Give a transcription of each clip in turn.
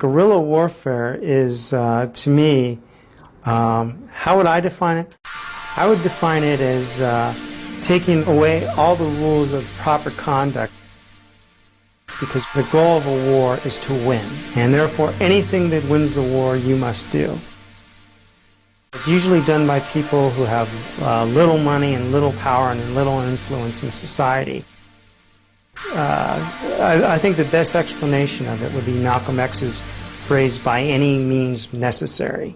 Guerrilla warfare is, to me, how would I define it? I would define it as taking away all the rules of proper conduct, because the goal of a war is to win, and therefore anything that wins the war you must do. It's usually done by people who have little money and little power and little influence in society. I think the best explanation of it would be Malcolm X's phrase, "by any means necessary."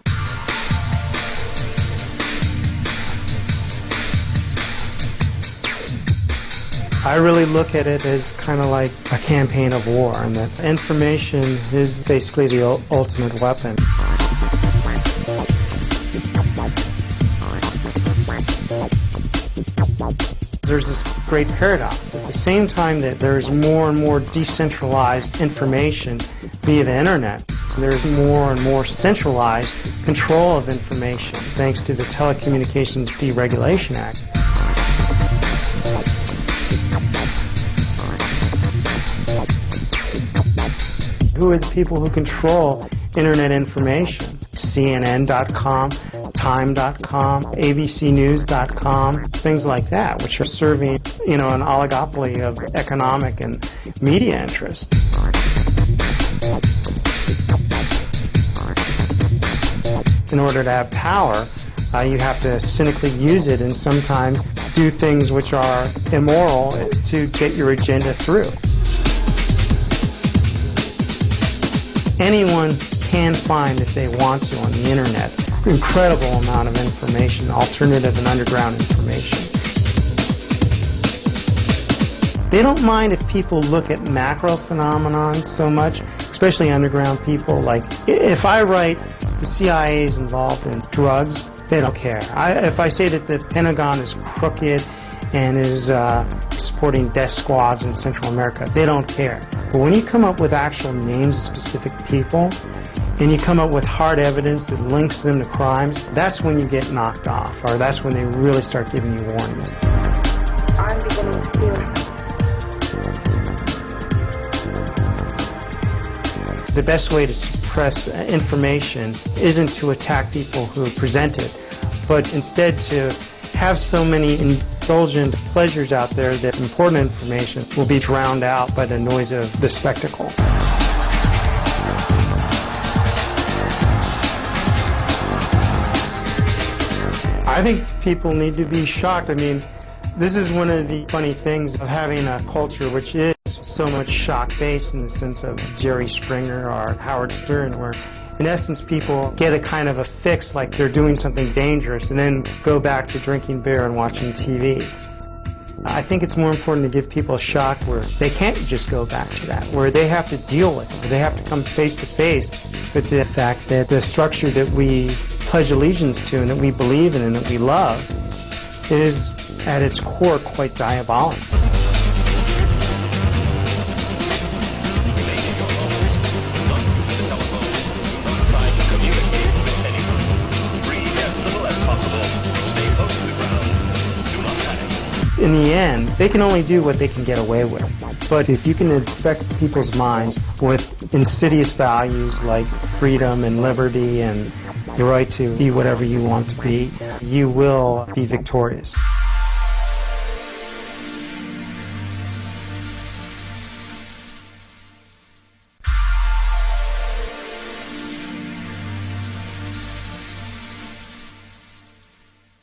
I really look at it as kind of like a campaign of war, and that information is basically the ultimate weapon. There's this great paradox. At the same time that there's more and more decentralized information via the internet, there's more and more centralized control of information thanks to the Telecommunications Deregulation Act. Who are the people who control internet information? CNN.com, Time.com, ABCNews.com, things like that, which are serving, an oligopoly of economic and media interests. In order to have power, you have to cynically use it and sometimes do things which are immoral to get your agenda through. Anyone can find, if they want to, on the internet, an incredible amount of information, alternative and underground information. They don't mind if people look at macro phenomenon so much, especially underground people. Like, if I write the CIA is involved in drugs, they don't care. If I say that the Pentagon is crooked and is supporting death squads in Central America, they don't care. But when you come up with actual names of specific people, and you come up with hard evidence that links them to crimes, that's when you get knocked off, or that's when they really start giving you warnings. I'm beginning to feel it. The best way to suppress information isn't to attack people who present it, but instead to have so many indulgent pleasures out there that important information will be drowned out by the noise of the spectacle. I think people need to be shocked. I mean, this is one of the funny things of having a culture which is so much shock-based in the sense of Jerry Springer or Howard Stern, where in essence people get a kind of a fix like they're doing something dangerous and then go back to drinking beer and watching TV. I think it's more important to give people a shock where they can't just go back to that, where they have to deal with it, where they have to come face to face with the fact that the structure that we pledge allegiance to and that we believe in and that we love is at its core quite diabolical. In the end, they can only do what they can get away with. But if you can infect people's minds with insidious values like freedom and liberty and the right to be whatever you want to be, you will be victorious.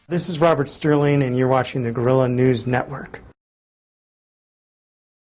This is Robert Sterling, and you're watching the Guerrilla News Network.